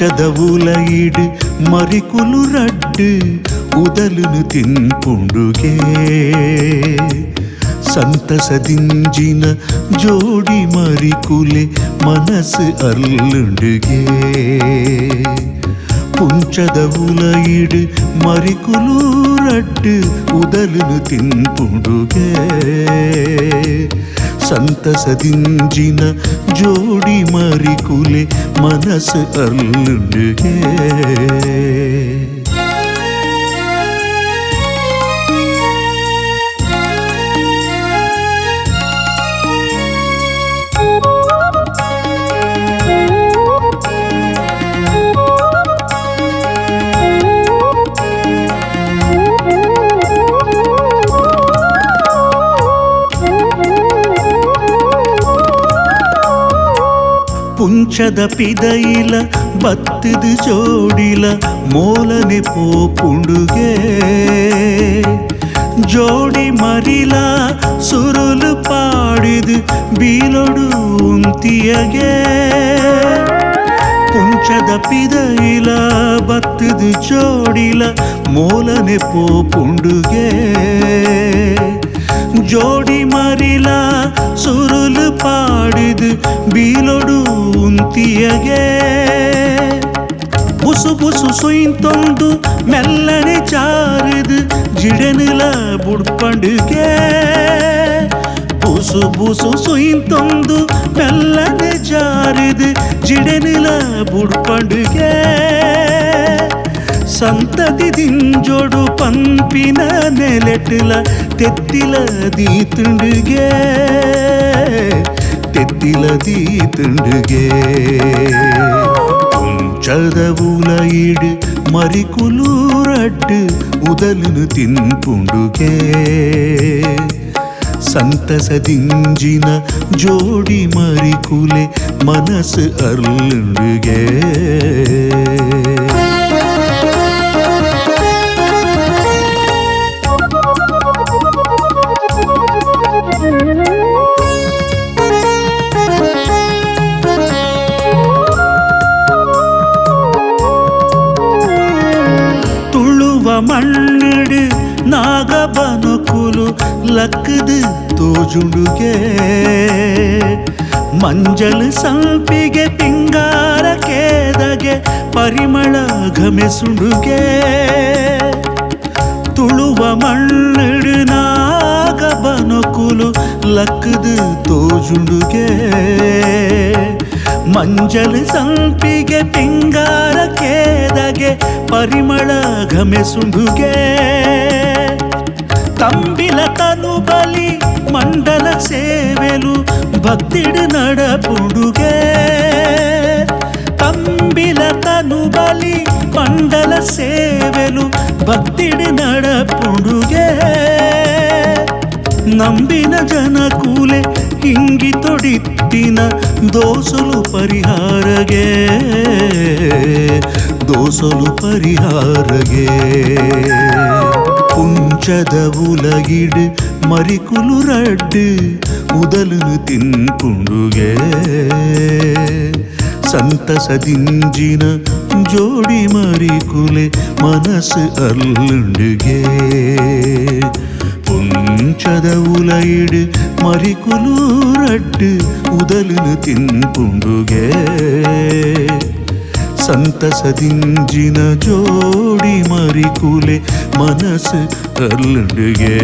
ಪುಂಚದ ಉಲಯಿಡು ಮರಿಕುಲು ರಡ್ಡು ಉದಲುನು ತಿನ್ಪುಂಡುಗೆ ಸಂತಸದಿಂಜಿನ ಜೋಡಿ ಮರಿಕುಲೆ ಮನಸ್ಸು ಅಲ್ಲುಂಡುಗೆ ಪುಂಚದ ಉಲಯಿಡು ಮರಿಕುಲು ರಡ್ಡು ಉದಲುನು ತಿನ್ಪುಂಡುಗೆ ಸಂತಸದಿಂಜಿನ ಜೋಡಿ ಮರಿಕುಲೆ ಮನಸ್ಸು ಅಲ್ಲುಂಡುಗೆ ಪುಂಚದ ಪಿದೈಲ ಬತ್ತದ ಜೋಡಿಲ ಮೋಲನೆ ಪೋಪುಂಡುಗೆ ಜೋಡಿ ಮರಿಲ ಸುರುಲು ಪಾಡಿದು ಬೀಲೊಡು ಉಂತಿಯಗೆ ಪುಂಚದ ಪಿದೈಲ ಬತ್ತದ ಜೋಡಿಲ ಮೋಲನೆ ಪೋಪುಂಡುಗೆ ಜೋಡಿ ಮರಿಲ ಸುರುಲು ಪಾಡಿದು ಬೀಲೊಡು ಉಂತಿಯಗೆ ಬುಸು ಬುಸು ಸುಯಿಂತೊಂದು ಮೆಲ್ಲನೆ ಚಾರಿದು ಜಿಡನಿಲ ಬುಡ್ಪಂಡುಗೆ ಬುಸು ಬುಸು ಸುಯಿಂತೊಂದು ಮೆಲ್ಲನೆ ಜಾರಿದು ಜಿಡನಿಲ ಬುಡ್ಪಂಡುಗೆ ಸಂತತಿ ದಿಂಜೋಡು ಪಂಪಿನ ನೆಲೆಟ್ಲ ತೆತ್ತಿಲ ದೀತುಂಡುಗೆ ತೆತ್ತಿಲ ದೀತುಂಡುಗೆ ಪುಂಚದ ಉಲಯಿಡು ಮರಿಕುಲು ರಡ್ಡು ಉದಲುನು ತಿನ್ಪುಂಡುಗೆ ಸಂತಸದಿಂಜಿನ ಜೋಡಿ ಮರಿಕುಲೆ ಮನಸ್ಸು ಅಲ್ಲುಂಡುಗೆ ಮಣ್ಣಿಡು ನಾಗಬನುಕುಲು ಲಕ್ಕದು ತೋಜುಂಡುಗೆ ಮಂಜಲು ಸಂಪಿಗೆ ಪಿಂಗಾರ ಕೇದಗೆ ಪರಿಮಳ ಘಮೆಸುಂಡುಗೆ ತುಳುವ ಮಣ್ಣಿಡು ನಾಗಬನುಕುಲು ಲಕ್ಕದು ತೋಜುಂಡುಗೆ ಮಂಜಲು ಸಂಪಿಗೆ ಪಿಂಗಾರ ಕೇದಗೆ ಪರಿಮಳ ಘಮೆಸುಂಡುಗೆ ತಂಬಿಲ ತನು ಬಲಿ ಮಂಡಲ ಸೇವೆಲು ಭಕ್ತಿಡು ನಡಪುಡುಗೆ ತಂಬಿಲ ತನು ಬಲಿ ಮಂಡಲ ಸೇವೆಲು ಭಕ್ತಿಡು ನಡಪುಡುಗೆ ನಂಬಿನ ಜನ ಕೂಲೆ ಹಿಂಗಿ ತೊಡಿತ್ತಿನ ದೋಸಲು ಪರಿಹಾರಗೆ ದೋಸಲು ಪರಿಹಾರಗೆ ಪುಂಚದ ಉಲಯಿಡು ಮರಿಕುಲು ರಡ್ಡು ಉದಲುನು ತಿನ್ಪುಂಡುಗೆ ಸಂತಸದಿಂಜಿನ ಜೋಡಿ ಮರಿಕುಲೆ ಮನಸ್ಸು ಅಲ್ಲುಂಡುಗೆ ಪುಂಚದ ಉಲಯಿಡು ಮರಿಕುಲು ರಡ್ಡು ಉದಲುನು ತಿನ್ಪುಂಡುಗೆ ಸಂತಸದಿಂಜಿನ ಜೋಡಿ ಮರಿಕುಲೆ ಮನಸ್ಸು ಅಲ್ಲುಂಡುಗೆ